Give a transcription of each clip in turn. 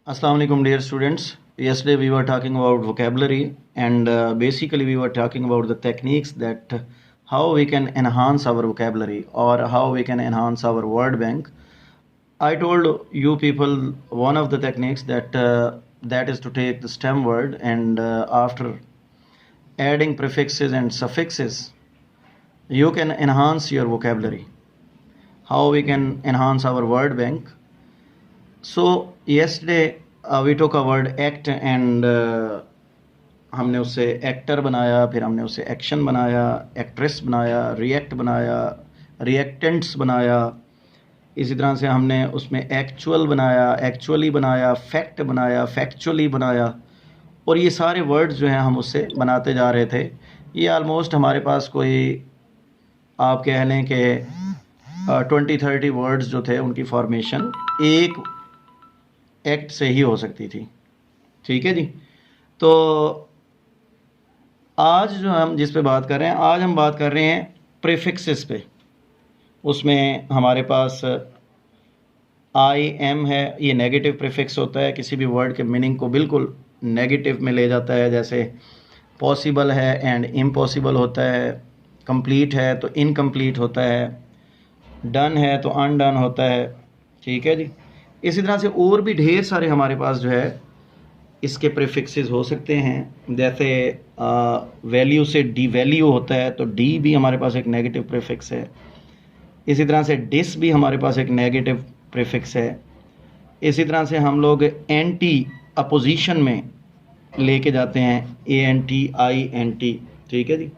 Assalamu alaikum, dear students. Yesterday we were talking about vocabulary, and basically we were talking about the techniques that how we can enhance our vocabulary or how we can enhance our word bank. I told you people one of the techniques that is to take the stem word and after adding prefixes and suffixes, you can enhance your vocabulary. How we can enhance our word bank? So yesterday we took a word act and हमने उससे actor बनाया, फिर हमने उससे action बनाया, actress बनाया, react बनाया, reactants बनाया। इसी तरह से हमने उसमें एक्चुअल बनाया, एक्चुअली बनाया, फैक्ट बनाया, फैक्चुअली बनाया, और ये सारे वर्ड्स जो हैं हम उससे बनाते जा रहे थे। ये आलमोस्ट हमारे पास कोई आप कह लें कि 20-30 वर्ड्स जो थे उनकी फॉर्मेशन एक एक्ट से ही हो सकती थी। ठीक है जी। तो आज जो हम जिस पे बात कर रहे हैं, आज हम बात कर रहे हैं प्रीफिक्सेस पे। उसमें हमारे पास आई एम है, ये नेगेटिव प्रीफिक्स होता है, किसी भी वर्ड के मीनिंग को बिल्कुल नेगेटिव में ले जाता है। जैसे पॉसिबल है एंड इम्पॉसिबल होता है, कंप्लीट है तो इनकम्प्लीट होता है, डन है तो अनडन होता है। ठीक है जी। इसी तरह से और भी ढेर सारे हमारे पास जो है इसके प्रीफिक्सेस हो सकते हैं। जैसे वैल्यू से डी वैल्यू होता है तो डी भी हमारे पास एक नेगेटिव प्रीफिक्स है। इसी तरह से डिस भी हमारे पास एक नेगेटिव प्रीफिक्स है। इसी तरह से हम लोग एंटी अपोजिशन में लेके जाते हैं, A N T I N T. ठीक है जी।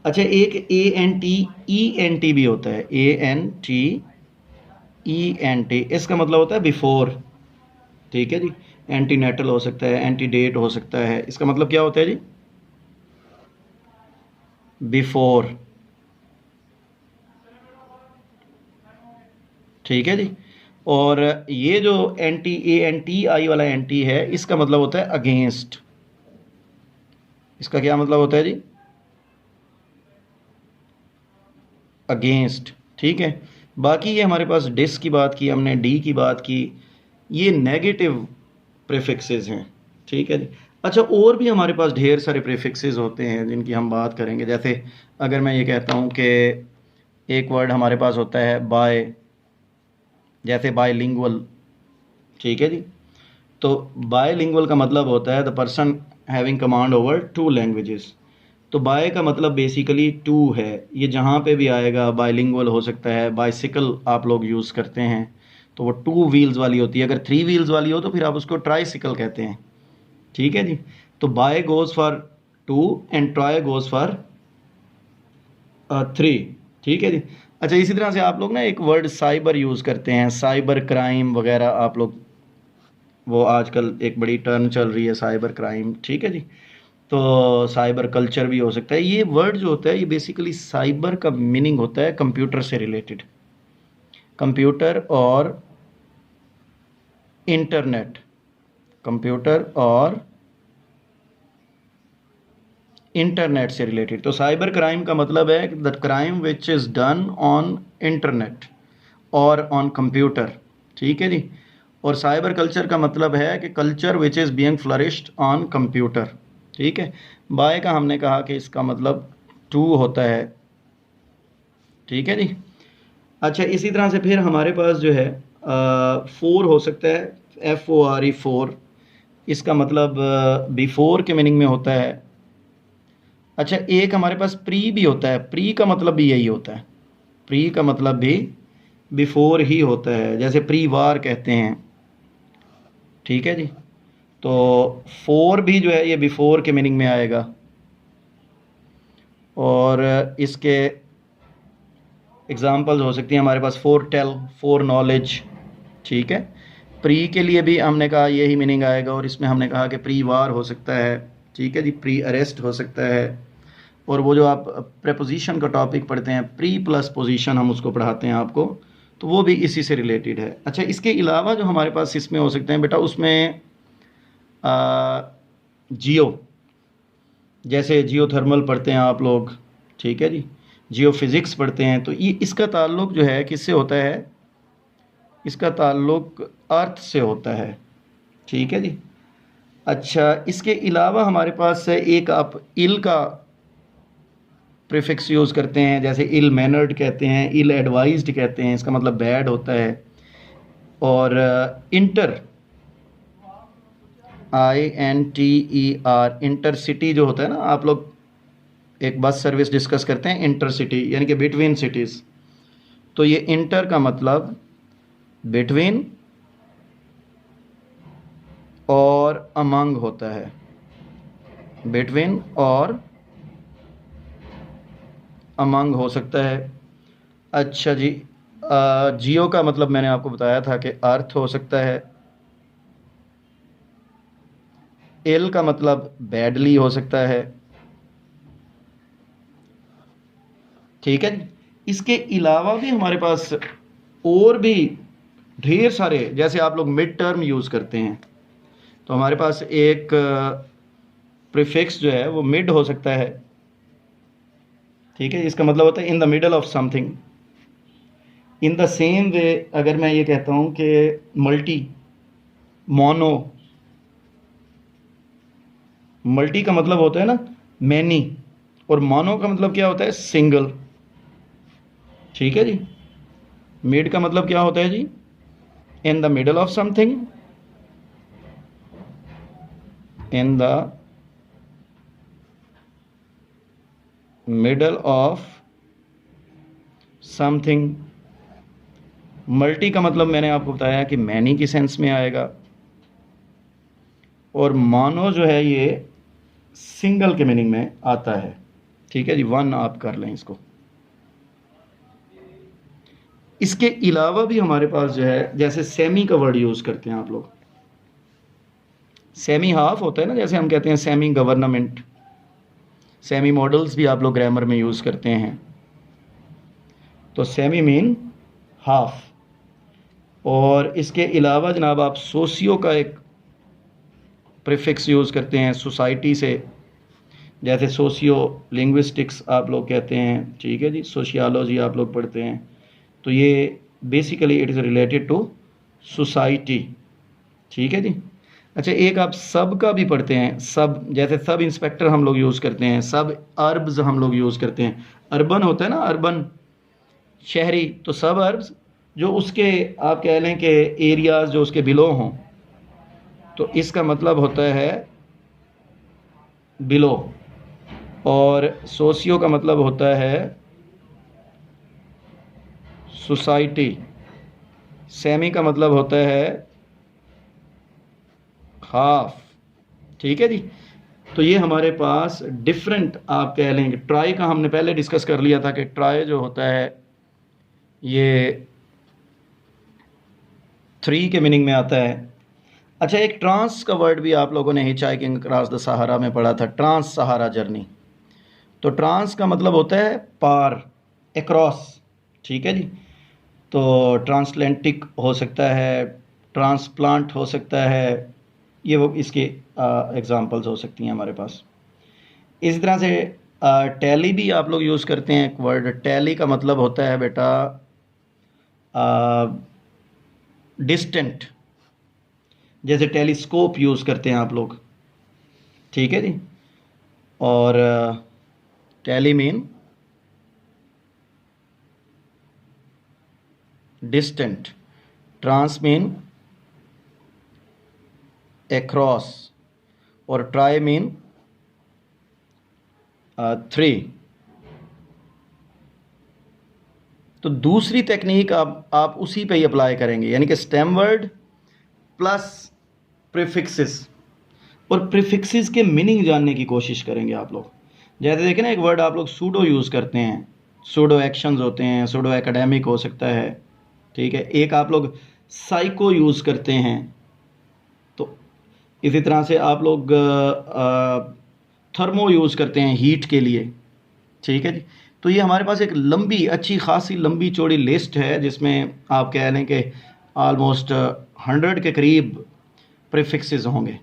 अच्छा, एक A N T E N T भी होता है, A N T E N T, इसका मतलब होता है बिफोर। ठीक है जी। एंटीनेटल हो सकता है, एंटीडेट हो सकता है, इसका मतलब क्या होता है जी? बिफोर। ठीक है जी। और ये जो एंटी ए एन टी आई वाला एंटी है, इसका मतलब होता है अगेंस्ट। इसका क्या मतलब होता है जी? अगेंस्ट। ठीक है। बाकी ये हमारे पास डिस की बात की हमने, डी की बात की, ये नेगेटिव प्रीफिक्सेस हैं। ठीक है जी। अच्छा, और भी हमारे पास ढेर सारे प्रीफिक्सेस होते हैं जिनकी हम बात करेंगे। जैसे अगर मैं ये कहता हूँ कि एक वर्ड हमारे पास होता है बाय, जैसे बायलिंगुअल। ठीक है जी। तो बायलिंगुअल का मतलब होता है the person having command over 2 languages. तो बाय का मतलब बेसिकली 2 है। ये जहाँ पे भी आएगा बायलिंगुअल हो सकता है। बाइसिकल आप लोग यूज़ करते हैं तो वो 2 व्हील्स वाली होती है। अगर 3 व्हील्स वाली हो तो फिर आप उसको ट्राईसिकल कहते हैं। ठीक है जी। तो bye goes for 2 and try goes for 3। ठीक है जी। अच्छा, इसी तरह से आप लोग ना एक वर्ड साइबर यूज़ करते हैं, साइबर क्राइम वगैरह। आप लोग वो आजकल एक बड़ी टर्म चल रही है साइबर क्राइम। ठीक है जी। तो साइबर कल्चर भी हो सकता है। ये वर्ड जो होता है ये बेसिकली साइबर का मीनिंग होता है कंप्यूटर से रिलेटेड, कंप्यूटर और इंटरनेट, कंप्यूटर और इंटरनेट से रिलेटेड। तो साइबर क्राइम का मतलब है the crime which is done on internet और ऑन कंप्यूटर। ठीक है जी। और साइबर कल्चर का मतलब है कि culture which is being flourished on computer. ठीक है। बाय का हमने कहा कि इसका मतलब 2 होता है। ठीक है जी। अच्छा, इसी तरह से फिर हमारे पास जो है 4 हो सकता है, FORE 4। इसका मतलब बिफोर के मीनिंग में होता है। अच्छा, एक हमारे पास प्री भी होता है। प्री का मतलब भी यही होता है, प्री का मतलब भी बिफोर ही होता है, जैसे प्री वार कहते हैं। ठीक है जी। तो 4 भी जो है ये बिफोर के मीनिंग में आएगा। और इसके एग्जांपल्स हो सकती हैं हमारे पास फोर टेल, फोर नॉलेज। ठीक है। प्री के लिए भी हमने कहा यही मीनिंग आएगा, और इसमें हमने कहा कि प्री वार हो सकता है। ठीक है जी। प्री अरेस्ट हो सकता है। और वो जो आप प्रेपोजिशन का टॉपिक पढ़ते हैं, प्री प्लस पोजीशन हम उसको पढ़ाते हैं आपको, तो वो भी इसी से रिलेटेड है। अच्छा, इसके अलावा जो हमारे पास इसमें हो सकते हैं बेटा, उसमें जियो, जैसे जियो थर्मल पढ़ते हैं आप लोग। ठीक है जी। जियो फिज़िक्स पढ़ते हैं, तो ये इसका ताल्लुक़ जो है किससे होता है? इसका ताल्लुक़ अर्थ से होता है। ठीक है जी। अच्छा, इसके अलावा हमारे पास है एक, आप इल का प्रीफिक्स यूज़ करते हैं, जैसे इल मैनर्ड कहते हैं, इल एडवाइज्ड कहते हैं, इसका मतलब बैड होता है। और इंटर, INTER, इंटरसिटी जो होता है ना, आप लोग एक बस सर्विस डिस्कस करते हैं इंटरसिटी यानी कि बिटवीन सिटीज़, तो ये इंटर का मतलब बिटवीन और अमंग होता है, बिटवीन और अमंग हो सकता है। अच्छा जी, जियो का मतलब मैंने आपको बताया था कि अर्थ हो सकता है। एल का मतलब बैडली हो सकता है। ठीक है, इसके अलावा भी हमारे पास और भी ढेर सारे, जैसे आप लोग मिड टर्म यूज़ करते हैं, तो हमारे पास एक प्रीफिक्स जो है वो मिड हो सकता है। ठीक है, इसका मतलब होता है इन the middle of something. In the same way अगर मैं ये कहता हूँ कि मल्टी, मोनो, मल्टी का मतलब होता है ना मैनी, और मोनो का मतलब क्या होता है सिंगल। ठीक है जी, मिड का मतलब क्या होता है जी, in the middle of something, in the middle of something. Multi का मतलब मैंने आपको बताया कि मैनी की सेंस में आएगा, और मोनो जो है ये सिंगल के मीनिंग में आता है। ठीक है जी, वन आप कर लें इसको। इसके अलावा भी हमारे पास जो है, जैसे सेमी का वर्ड यूज़ करते हैं आप लोग, सेमी हाफ होता है ना, जैसे हम कहते हैं सेमी गवर्नमेंट, सेमी मॉडल्स भी आप लोग ग्रामर में यूज़ करते हैं, तो सेमी मीन हाफ। और इसके अलावा जनाब आप सोशियो का एक प्रीफिक्स यूज़ करते हैं सोसाइटी से, जैसे सोशियो लिंग्विस्टिक्स आप लोग कहते हैं। ठीक है जी, सोशियोलॉजी आप लोग पढ़ते हैं, तो ये basically it is related to society. ठीक है जी। अच्छा, एक आप सब का भी पढ़ते हैं, सब, जैसे सब इंस्पेक्टर हम लोग यूज़ करते हैं, सब अर्ब्स हम लोग यूज़ करते हैं। अर्बन होता है ना, अर्बन शहरी, तो सब अर्ब्स जो उसके आप कह लें कि एरियाज़ जो उसके बिलो हों, तो इसका मतलब होता है बिलो। और सोशियो का मतलब होता है सोसाइटी। सेमी का मतलब होता है हाफ। ठीक है जी। तो ये हमारे पास डिफरेंट आप कह लेंगे। ट्राई का हमने पहले डिस्कस कर लिया था कि ट्राई जो होता है ये 3 के मीनिंग में आता है। अच्छा, एक ट्रांस का वर्ड भी आप लोगों ने हिचहाइकिंग अक्रॉस द सहारा में पढ़ा था, ट्रांस सहारा जर्नी। तो ट्रांस का मतलब होता है पार, अक्रॉस। ठीक है जी। तो ट्रांसलेंटिक हो सकता है, ट्रांसप्लांट हो सकता है, ये वो इसके एग्जांपल्स हो सकती हैं हमारे पास। इसी तरह से टैली भी आप लोग यूज़ करते हैं, एक वर्ड टैली का मतलब होता है बेटा डिस्टेंट, जैसे टेलीस्कोप यूज़ करते हैं आप लोग। ठीक है जी। और tally mean distant, trans mean across, और ट्राई मीन 3। तो दूसरी टेक्निक आप उसी पे ही अप्लाई करेंगे, यानी कि स्टेम वर्ड प्लस प्रीफिक्सेस, और प्रीफिक्सेस के मीनिंग जानने की कोशिश करेंगे आप लोग। जैसे देखें ना, एक वर्ड आप लोग सूडो यूज़ करते हैं, सूडो एक्शंस होते हैं, सूडो एकेडमिक हो सकता है। ठीक है, एक आप लोग साइको यूज़ करते हैं, तो इसी तरह से आप लोग थर्मो यूज़ करते हैं हीट के लिए। ठीक है जी। तो ये हमारे पास एक लंबी, अच्छी खासी लंबी चौड़ी लिस्ट है, जिसमें आप कह लें कि ऑलमोस्ट 100 के करीब प्रीफिक्सेस होंगे।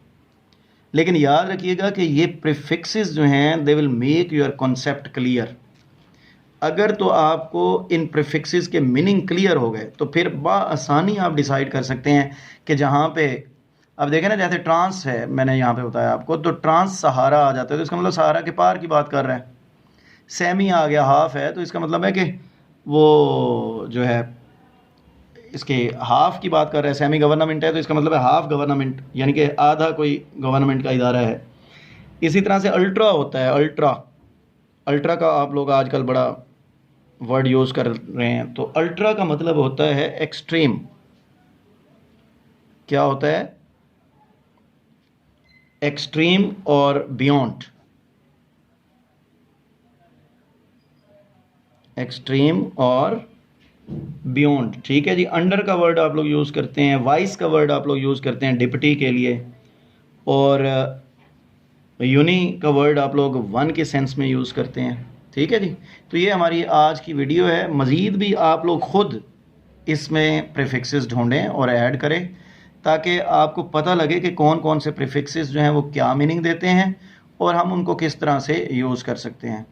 लेकिन याद रखिएगा कि ये प्रीफिक्सेस जो हैं they will make your concept clear. अगर तो आपको इन प्रीफिक्सेस के मीनिंग क्लियर हो गए, तो फिर बआसानी आप डिसाइड कर सकते हैं कि जहाँ पे अब देखें ना, जैसे ट्रांस है, मैंने यहाँ पे बताया आपको, तो ट्रांस सहारा आ जाता है तो इसका मतलब सहारा के पार की बात कर रहा है। सेमी आ गया, हाफ है, तो इसका मतलब है कि वो जो है इसके हाफ की बात कर रहा है। सेमी गवर्नमेंट है तो इसका मतलब है हाफ गवर्नमेंट, यानी कि आधा कोई गवर्नमेंट का इदारा है। इसी तरह से अल्ट्रा होता है, अल्ट्रा, अल्ट्रा का आप लोग आजकल बड़ा वर्ड यूज़ कर रहे हैं। तो अल्ट्रा का मतलब होता है एक्सट्रीम। क्या होता है? एक्सट्रीम और बियॉन्ड। एक्सट्रीम और बियॉन्ड, ठीक है जी। अंडर का वर्ड आप लोग यूज़ करते हैं, वाइस का वर्ड आप लोग यूज़ करते हैं डिप्टी के लिए, और यूनी का वर्ड आप लोग वन के सेंस में यूज़ करते हैं, ठीक है जी। तो ये हमारी आज की वीडियो है। मज़ीद भी आप लोग ख़ुद इसमें प्रीफिक्सेस ढूंढें और ऐड करें, ताकि आपको पता लगे कि कौन कौन से प्रीफिक्सेस जो हैं वो क्या मीनिंग देते हैं और हम उनको किस तरह से यूज़ कर सकते हैं।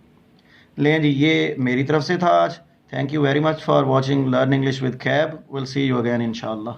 लें जी, ये मेरी तरफ से था आज। Thank you very much for watching learn English with cab. Will see you again इंशाल्लाह।